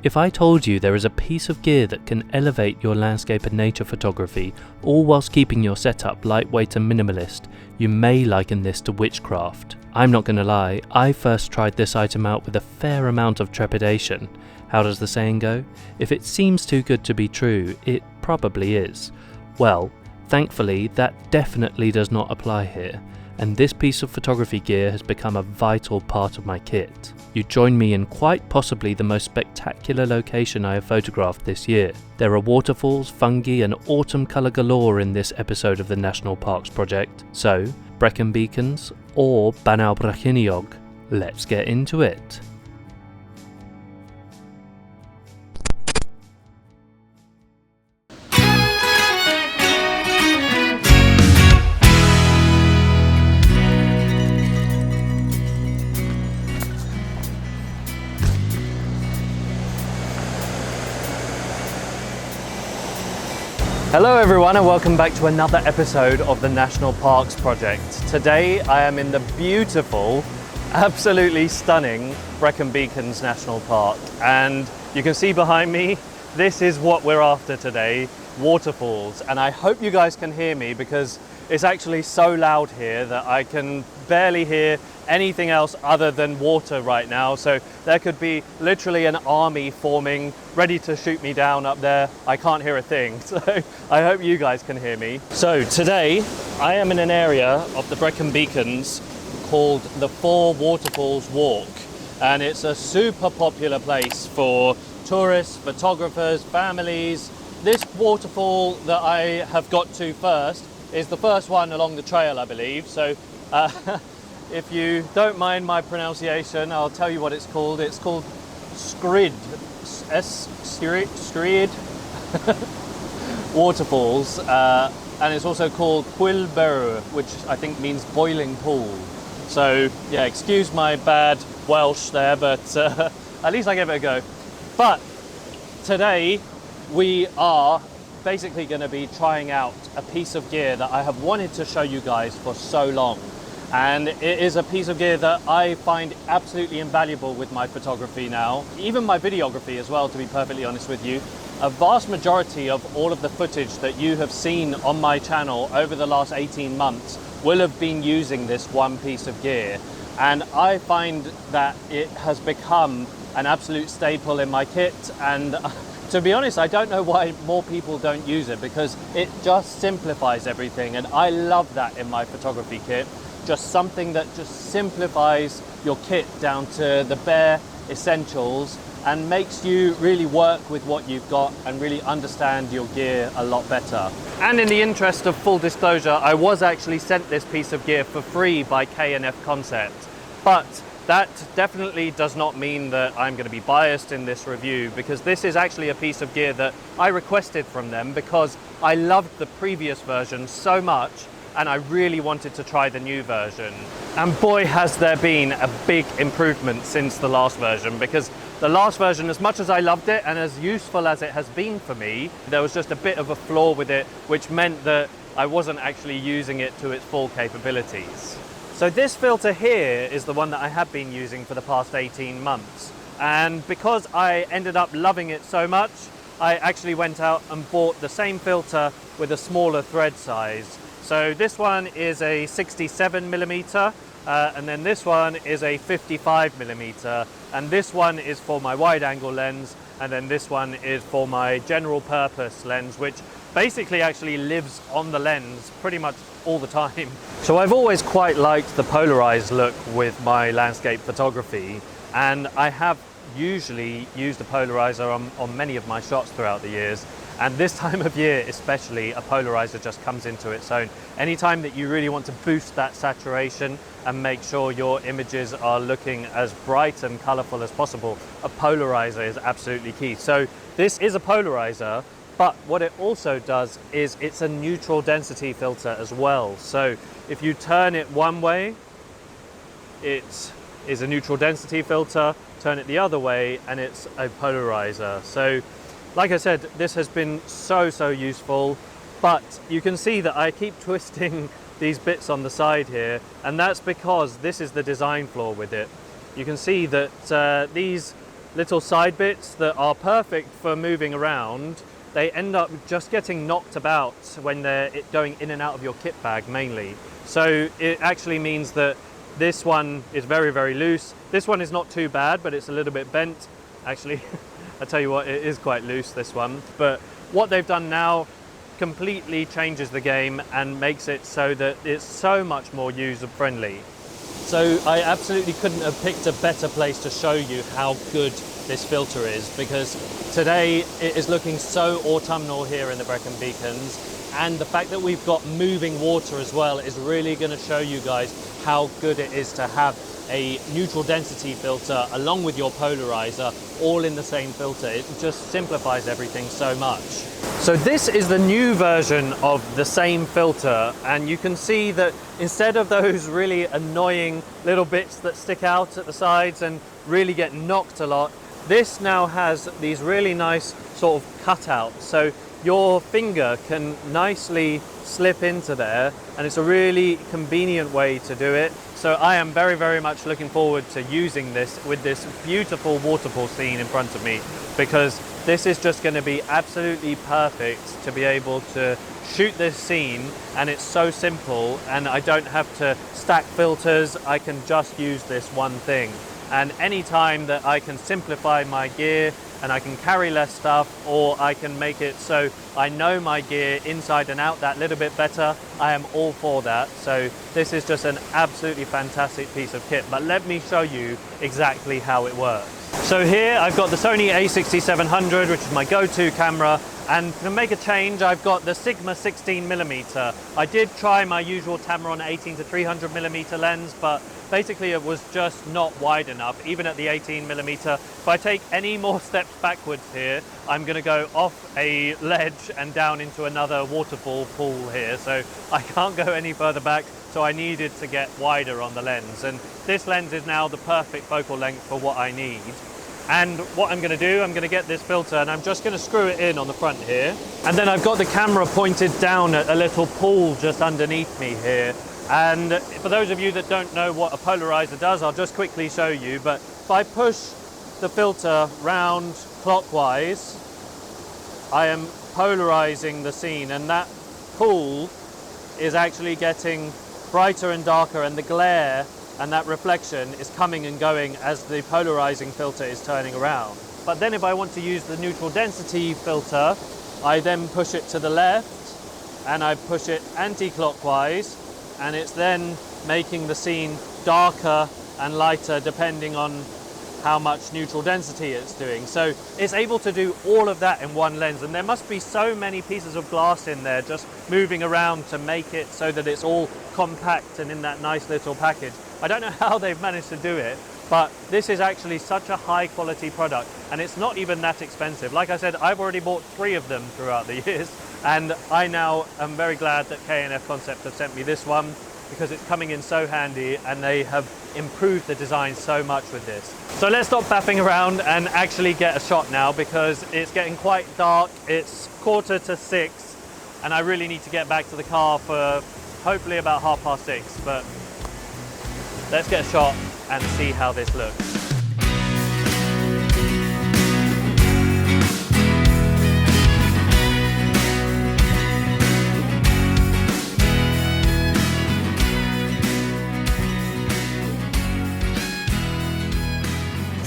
If I told you there is a piece of gear that can elevate your landscape and nature photography, all whilst keeping your setup lightweight and minimalist, you may liken this to witchcraft. I'm not gonna lie, I first tried this item out with a fair amount of trepidation. How does the saying go? If it seems too good to be true, it probably is. Well, thankfully that definitely does not apply here, and this piece of photography gear has become a vital part of my kit. You join me in quite possibly the most spectacular location I have photographed this year. There are waterfalls, fungi and autumn colour galore in this episode of the National Parks Project. So, Brecon beacons or Banal Brachiniog, let's get into it. Hello everyone and welcome back to another episode of the National Parks Project. Today I am in the beautiful, absolutely stunning Brecon Beacons National Park, and you can see behind me, this is what we're after today, waterfalls. And I hope you guys can hear me because it's actually so loud here that I can barely hear anything else other than water right now. So there could be literally an army forming, ready to shoot me down up there. I can't hear a thing, so I hope you guys can hear me. So today I am in an area of the Brecon Beacons called the Four Waterfalls Walk, and it's a super popular place for tourists, photographers, families. This waterfall that I have got to first is the first one along the trail, I believe. So if you don't mind my pronunciation, I'll tell you what it's called. It's called Skrid, Skrid Waterfalls, and it's also called Pwylber, which I think means boiling pool. So yeah, excuse my bad Welsh there, but at least I gave it a go. But today we are basically going to be trying out a piece of gear that I have wanted to show you guys for so long. And it is a piece of gear that I find absolutely invaluable with my photography now, even my videography as well, to be perfectly honest with you. A vast majority of all of the footage that you have seen on my channel over the last 18 months will have been using this one piece of gear. And I find that it has become an absolute staple in my kit, and to be honest, I don't know why more people don't use it, because it just simplifies everything, and I love that in my photography kit. Just something that just simplifies your kit down to the bare essentials and makes you really work with what you've got and really understand your gear a lot better. And in the interest of full disclosure, I was actually sent this piece of gear for free by K&F Concept, but that definitely does not mean that I'm going to be biased in this review, because this is actually a piece of gear that I requested from them because I loved the previous version so much and I really wanted to try the new version. And boy, has there been a big improvement since the last version, because the last version, as much as I loved it and as useful as it has been for me, there was just a bit of a flaw with it, which meant that I wasn't actually using it to its full capabilities. So this filter here is the one that I have been using for the past 18 months. And because I ended up loving it so much, I actually went out and bought the same filter with a smaller thread size. So this one is a 67mm, and then this one is a 55mm, and this one is for my wide angle lens, and then this one is for my general purpose lens, which basically actually lives on the lens pretty much all the time. So I've always quite liked the polarized look with my landscape photography, and I have usually used a polarizer on many of my shots throughout the years. And this time of year especially, a polarizer just comes into its own. Anytime that you really want to boost that saturation and make sure your images are looking as bright and colorful as possible, a polarizer is absolutely key. So this is a polarizer, but what it also does is it's a neutral density filter as well. So if you turn it one way, it is a neutral density filter, turn it the other way and it's a polarizer. So like I said, this has been so useful, but you can see that I keep twisting these bits on the side here, and that's because this is the design flaw with it. You can see that these little side bits that are perfect for moving around, they end up just getting knocked about when they're going in and out of your kit bag mainly. So it actually means that this one is very, very loose. This one is not too bad, but it's a little bit bent. Actually, I tell you what, it is quite loose, this one. But what they've done now completely changes the game and makes it so that it's so much more user-friendly. So I absolutely couldn't have picked a better place to show you how good this filter is, because today it is looking so autumnal here in the Brecon Beacons, and the fact that we've got moving water as well is really going to show you guys how good it is to have a neutral density filter along with your polarizer all in the same filter. It just simplifies everything so much. So this is the new version of the same filter, and you can see that instead of those really annoying little bits that stick out at the sides and really get knocked a lot, this now has these really nice sort of cutouts, so your finger can nicely slip into there, and it's a really convenient way to do it. So I am very, very much looking forward to using this with this beautiful waterfall scene in front of me, because this is just going to be absolutely perfect to be able to shoot this scene, and it's so simple, and I don't have to stack filters. I can just use this one thing. And any time that I can simplify my gear and I can carry less stuff, or I can make it so I know my gear inside and out that little bit better, I am all for that. So this is just an absolutely fantastic piece of kit, but let me show you exactly how it works. So here I've got the Sony a6700, which is my go-to camera, and to make a change I've got the Sigma 16mm. I did try my usual Tamron 18 to 300mm lens, but basically it was just not wide enough, even at the 18mm. If I take any more steps backwards here, I'm going to go off a ledge and down into another waterfall pool here, so I can't go any further back, so I needed to get wider on the lens, and this lens is now the perfect focal length for what I need. And what I'm going to do, I'm going to get this filter and I'm just going to screw it in on the front here, and then I've got the camera pointed down at a little pool just underneath me here. And for those of you that don't know what a polarizer does, I'll just quickly show you. But if I push the filter round clockwise, I am polarizing the scene, and that pool is actually getting brighter and darker, and the glare and that reflection is coming and going as the polarizing filter is turning around. But then if I want to use the neutral density filter, I then push it to the left and I push it anti-clockwise, and it's then making the scene darker and lighter depending on how much neutral density it's doing. So it's able to do all of that in one lens, and there must be so many pieces of glass in there just moving around to make it so that it's all compact and in that nice little package. I don't know how they've managed to do it, but this is actually such a high quality product, and it's not even that expensive. Like I said, I've already bought 3 of them throughout the years, and I now am very glad that K&F Concept have sent me this one, because it's coming in so handy, and they have improved the design so much with this. So let's stop faffing around and actually get a shot now, because it's getting quite dark. It's 5:45, and I really need to get back to the car for hopefully about 6:30, but let's get a shot and see how this looks.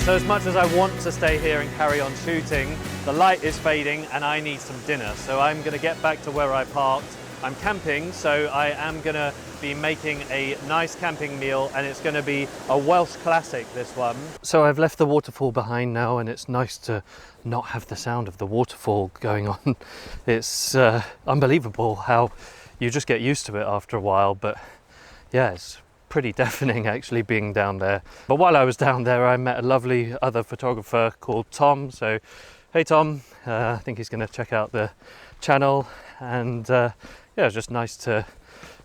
So as much as I want to stay here and carry on shooting, the light is fading and I need some dinner. So I'm going to get back to where I parked. I'm camping, so I am going to be making a nice camping meal, and it's going to be a Welsh classic, this one. So I've left the waterfall behind now, and it's nice to not have the sound of the waterfall going on. It's unbelievable how you just get used to it after a while, but yeah, it's pretty deafening actually being down there. But while I was down there, I met a lovely other photographer called Tom. So hey Tom, I think he's going to check out the channel, and yeah, it's just nice to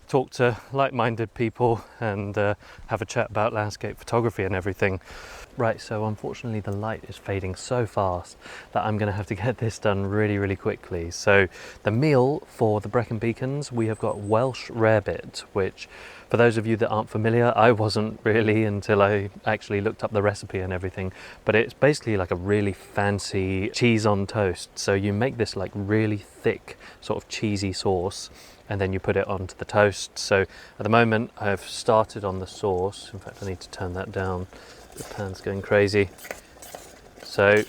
talk to like-minded people and have a chat about landscape photography and everything. Right, so unfortunately the light is fading so fast that I'm going to have to get this done really, really quickly. So the meal for the Brecon beacons, we have got Welsh rarebit, which for those of you that aren't familiar, I wasn't really until I actually looked up the recipe and everything, but it's basically like a really fancy cheese on toast. So you make this like really thick sort of cheesy sauce and then you put it onto the toast. So at the moment I've started on the sauce. In fact, I need to turn that down. The pan's going crazy. So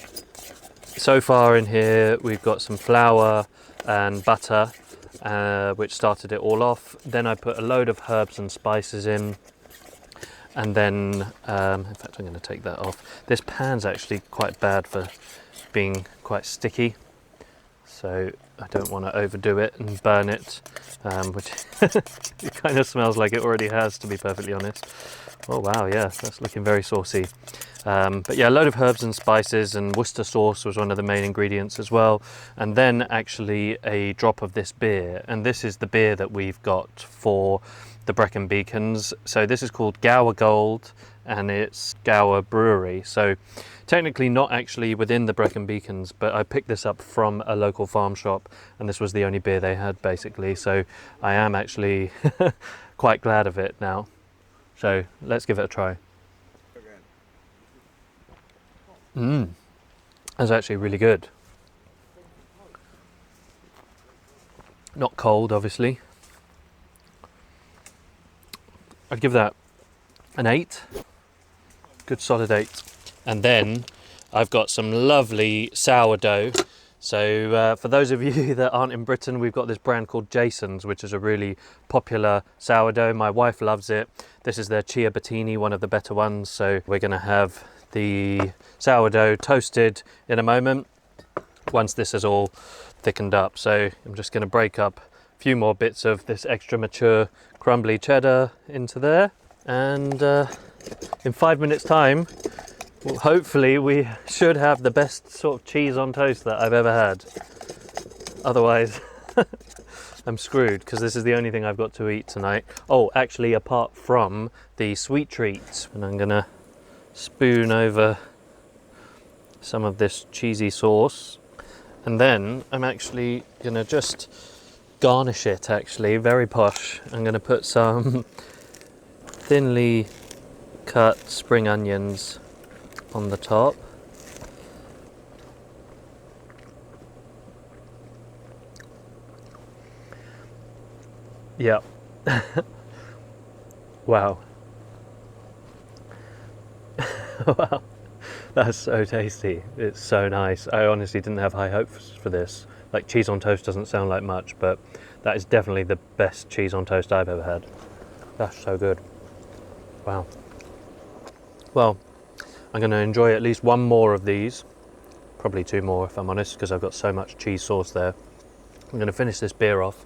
far in here we've got some flour and butter, which started it all off. Then I put a load of herbs and spices in, and then in fact I'm going to take that off. This pan's actually quite bad for being quite sticky, so I don't want to overdo it and burn it, which it kind of smells like it already has, to be perfectly honest. Oh wow, yeah, that's looking very saucy. But yeah, a load of herbs and spices, and Worcester sauce was one of the main ingredients as well. And then actually a drop of this beer. And this is the beer that we've got for the Brecon beacons. So this is called Gower Gold, and it's Gower Brewery. So technically not actually within the Brecon beacons, but I picked this up from a local farm shop, and this was the only beer they had basically. So I am actually quite glad of it now. So let's give it a try. That's actually really good. Not cold, obviously. I'd give that an 8. Good solid 8. And then I've got some lovely sourdough. So for those of you that aren't in Britain, we've got this brand called Jason's, which is a really popular sourdough. My wife loves it. This is their ciabattini, one of the better ones. So we're going to have the sourdough toasted in a moment once this is all thickened up. So I'm just going to break up a few more bits of this extra mature crumbly cheddar into there, and in 5 minutes time, well, hopefully we should have the best sort of cheese on toast that I've ever had. Otherwise I'm screwed, because this is the only thing I've got to eat tonight. Oh, actually, apart from the sweet treats. And I'm gonna spoon over some of this cheesy sauce, and then I'm actually gonna just garnish it, actually, very posh. I'm gonna put some thinly cut spring onions on the top. Yeah. Wow. Wow. That's so tasty. It's so nice. I honestly didn't have high hopes for this. Like, cheese on toast doesn't sound like much, but that is definitely the best cheese on toast I've ever had. That's so good. Wow. Well, I'm going to enjoy at least one more of these. Probably 2 more if I'm honest, because I've got so much cheese sauce there. I'm going to finish this beer off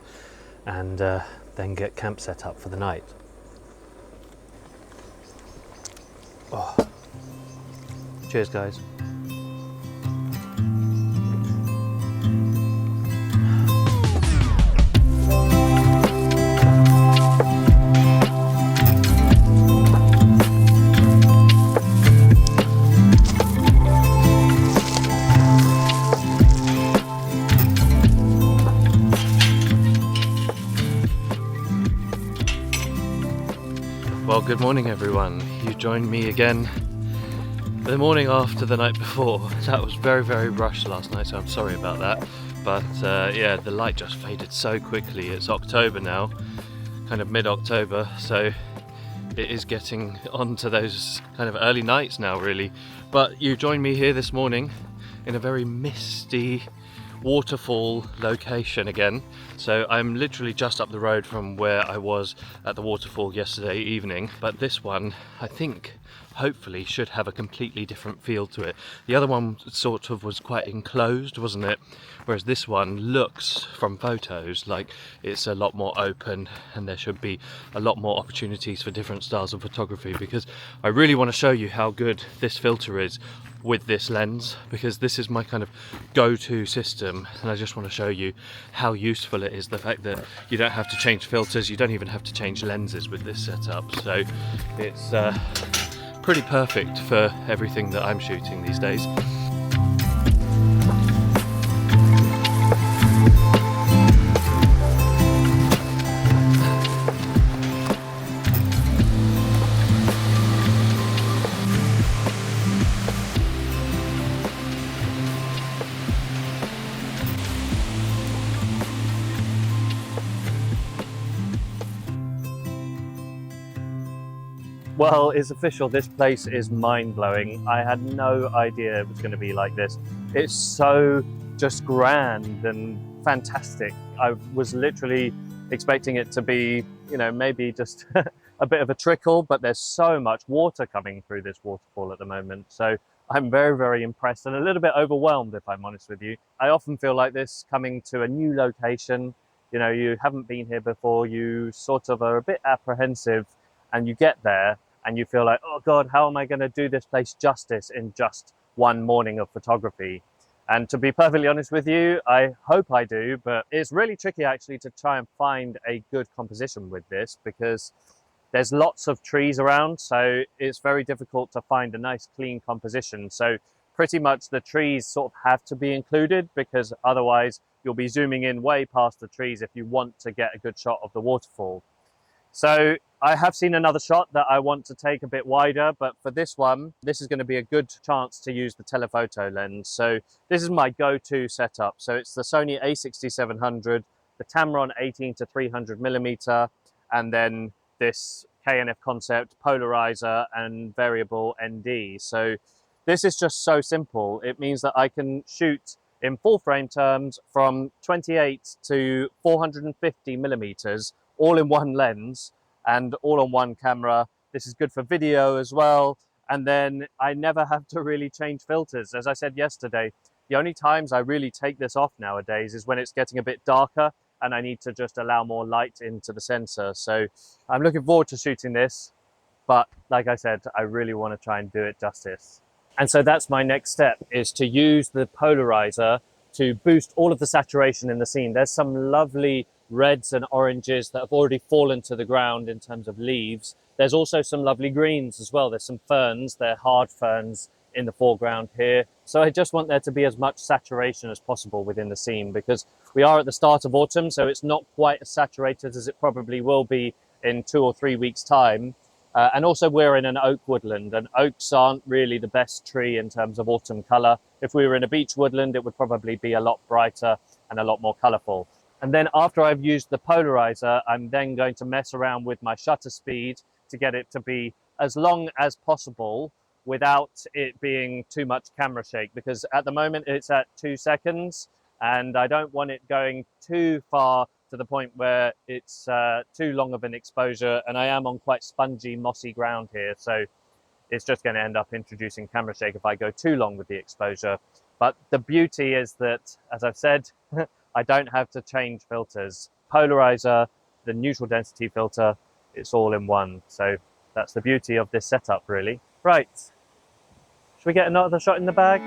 and then get camp set up for the night. Oh. Cheers, guys. Well, good morning everyone. You joined me again the morning after the night before. That was very, very rushed last night, so I'm sorry about that. But yeah, the light just faded so quickly. It's October now, kind of mid-October, so it is getting on to those kind of early nights now, really. But you joined me here this morning in a very misty waterfall location again. So I'm literally just up the road from where I was at the waterfall yesterday evening, but this one I think hopefully should have a completely different feel to it. The other one sort of was quite enclosed, wasn't it? Whereas this one looks from photos like it's a lot more open, and there should be a lot more opportunities for different styles of photography, because I really want to show you how good this filter is with this lens, because this is my kind of go-to system, and I just want to show you how useful it is. The fact that you don't have to change filters, you don't even have to change lenses with this setup, so it's pretty perfect for everything that I'm shooting these days. Well, it's official. This place is mind-blowing. I had no idea it was going to be like this. It's so just grand and fantastic. I was literally expecting it to be, you know, maybe just a bit of a trickle, but there's so much water coming through this waterfall at the moment. So I'm very, very impressed and a little bit overwhelmed, if I'm honest with you. I often feel like this coming to a new location. You know, you haven't been here before, you sort of are a bit apprehensive, and you get there and you feel like, oh God, how am I going to do this place justice in just one morning of photography? And to be perfectly honest with you, I hope I do, but it's really tricky actually to try and find a good composition with this because there's lots of trees around, so it's very difficult to find a nice clean composition. So pretty much the trees sort of have to be included because otherwise you'll be zooming in way past the trees if you want to get a good shot of the waterfall. So I have seen another shot that I want to take a bit wider, but for this one, this is going to be a good chance to use the telephoto lens. So this is my go-to setup. So it's the Sony a6700, the Tamron 18 to 300 millimeter, and then this KNF Concept polarizer and variable ND. So this is just so simple. It means that I can shoot in full frame terms from 28 to 450 millimeters, all in one lens and all on one camera. This is good for video as well. And then I never have to really change filters. As I said yesterday, the only times I really take this off nowadays is when it's getting a bit darker and I need to just allow more light into the sensor. So I'm looking forward to shooting this, but like I said, I really want to try and do it justice. And so that's my next step, is to use the polarizer to boost all of the saturation in the scene. There's some lovely reds and oranges that have already fallen to the ground in terms of leaves. There's also some lovely greens as well. There's some ferns, they're hard ferns in the foreground here. So I just want there to be as much saturation as possible within the scene because we are at the start of autumn, so it's not quite as saturated as it probably will be in 2 or 3 weeks' time. And also we're in an oak woodland, and oaks aren't really the best tree in terms of autumn color. If we were in a beech woodland, it would probably be a lot brighter and a lot more colorful. And then after I've used the polarizer, I'm then going to mess around with my shutter speed to get it to be as long as possible without it being too much camera shake, because at the moment it's at 2 seconds and I don't want it going too far to the point where it's too long of an exposure, and I am on quite spongy, mossy ground here, so it's just going to end up introducing camera shake if I go too long with the exposure. But the beauty is that, as I've said, I don't have to change filters. Polarizer, the neutral density filter, it's all in one. So that's the beauty of this setup, really. Right, should we get another shot in the bag?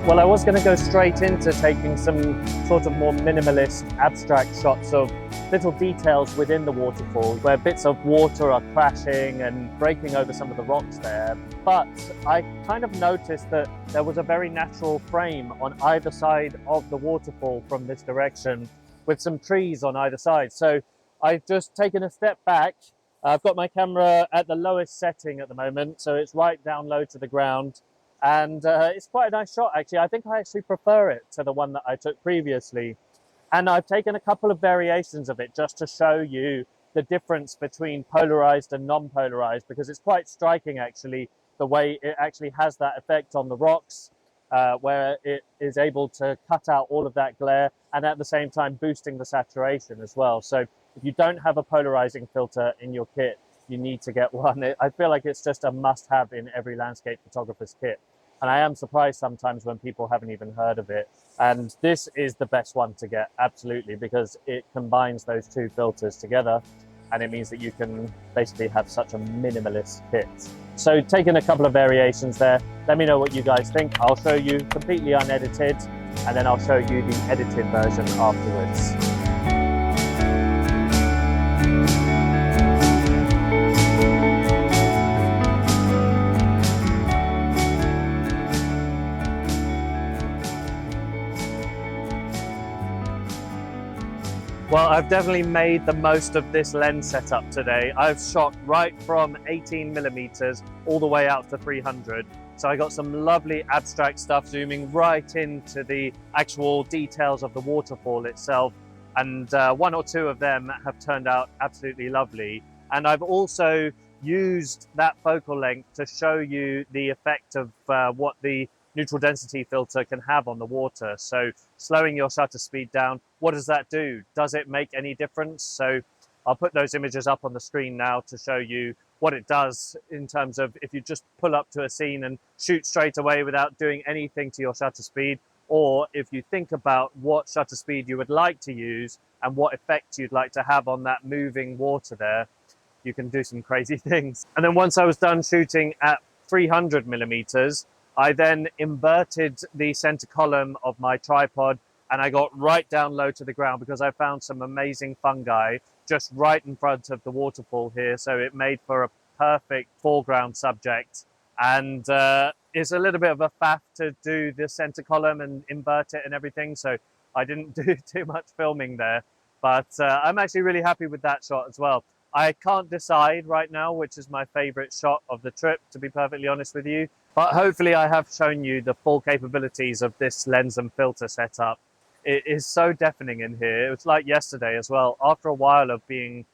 Well, I was going to go straight into taking some sort of more minimalist, abstract shots of little details within the waterfall where bits of water are crashing and breaking over some of the rocks there. But I kind of noticed that there was a very natural frame on either side of the waterfall from this direction with some trees on either side. So I've just taken a step back. I've got my camera at the lowest setting at the moment, so it's right down low to the ground. And it's quite a nice shot, actually. I think I actually prefer it to the one that I took previously. And I've taken a couple of variations of it just to show you the difference between polarized and non-polarized, because it's quite striking, actually, the way it actually has that effect on the rocks, where it is able to cut out all of that glare and at the same time boosting the saturation as well. So if you don't have a polarizing filter in your kit, you need to get one. I feel like it's just a must-have in every landscape photographer's kit. And I am surprised sometimes when people haven't even heard of it. And this is the best one to get, absolutely, because it combines those two filters together. And it means that you can basically have such a minimalist kit. So taking a couple of variations there. Let me know what you guys think. I'll show you completely unedited, and then I'll show you the edited version afterwards. Well, I've definitely made the most of this lens setup today. I've shot right from 18mm all the way out to 300. So I got some lovely abstract stuff zooming right into the actual details of the waterfall itself. And one or two of them have turned out absolutely lovely. And I've also used that focal length to show you the effect of what the neutral density filter can have on the water. So slowing your shutter speed down, what does that do? Does it make any difference? So I'll put those images up on the screen now to show you what it does in terms of if you just pull up to a scene and shoot straight away without doing anything to your shutter speed, or if you think about what shutter speed you would like to use and what effect you'd like to have on that moving water there, you can do some crazy things. And then once I was done shooting at 300mm, I then inverted the center column of my tripod and I got right down low to the ground because I found some amazing fungi just right in front of the waterfall here. So it made for a perfect foreground subject. And it's a little bit of a faff to do the center column and invert it and everything. So I didn't do too much filming there, but I'm actually really happy with that shot as well. I can't decide right now which is my favorite shot of the trip, to be perfectly honest with you. But hopefully I have shown you the full capabilities of this lens and filter setup. It is so deafening in here. It was like yesterday as well. After a while of being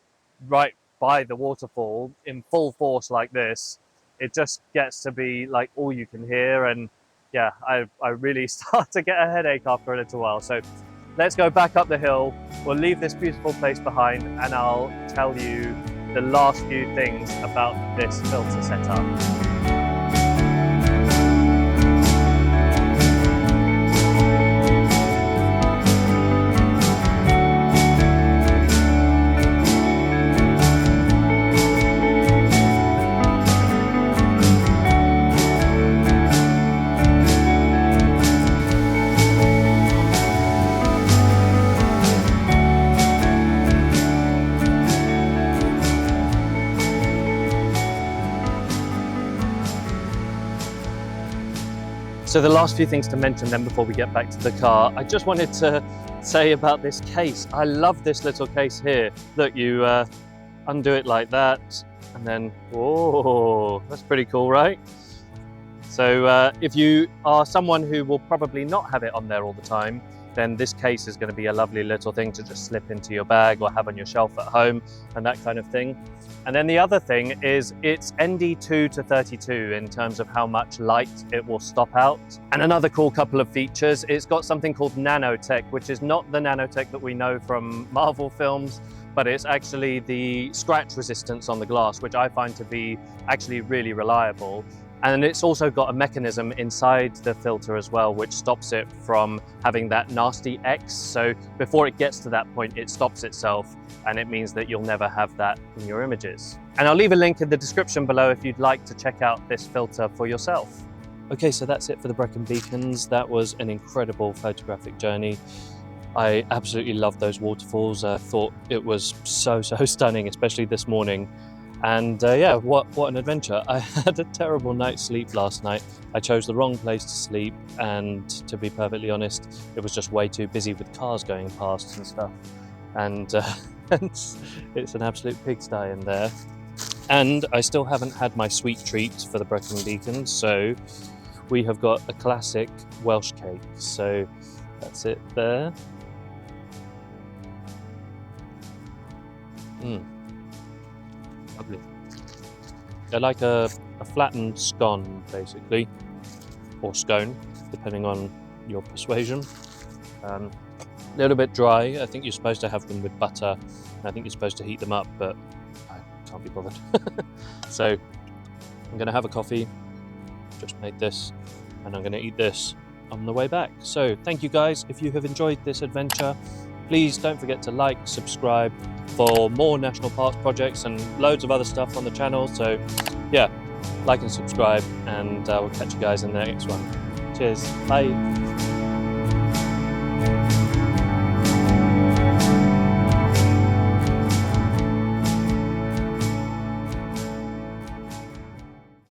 right by the waterfall in full force like this, it just gets to be like all you can hear. And yeah, I really start to get a headache after a little while. So let's go back up the hill. We'll leave this beautiful place behind and I'll tell you the last few things about this filter setup. So the last few things to mention then before we get back to the car, I just wanted to say about this case. I love this little case here. Look, you undo it like that and then, whoa, that's pretty cool, right? So if you are someone who will probably not have it on there all the time, then this case is going to be a lovely little thing to just slip into your bag or have on your shelf at home and that kind of thing. And then the other thing is it's ND2 to 32 in terms of how much light it will stop out. And another cool couple of features, it's got something called nanotech, which is not the nanotech that we know from Marvel films, but it's actually the scratch resistance on the glass, which I find to be actually really reliable. And it's also got a mechanism inside the filter as well, which stops it from having that nasty X. So before it gets to that point, it stops itself, and it means that you'll never have that in your images. And I'll leave a link in the description below if you'd like to check out this filter for yourself. Okay, so that's it for the Brecon beacons. That was an incredible photographic journey. I absolutely loved those waterfalls. I thought it was so stunning, especially this morning. And yeah, what an adventure. I had a terrible night's sleep last night. I chose the wrong place to sleep, and to be perfectly honest, it was just way too busy with cars going past and stuff. And it's an absolute pigsty in there. And I still haven't had my sweet treat for the Brecon beacons, so we have got a classic Welsh cake. So that's it there. Lovely. They're like a flattened scone, basically, or scone, depending on your persuasion. A little bit dry. I think you're supposed to have them with butter. I think you're supposed to heat them up, but I can't be bothered. So I'm going to have a coffee. Just made this, and I'm going to eat this on the way back. So thank you guys. If you have enjoyed this adventure, please don't forget to like, subscribe for more national parks projects and loads of other stuff on the channel. So yeah, like and subscribe, and we'll catch you guys in the next one. Cheers, bye.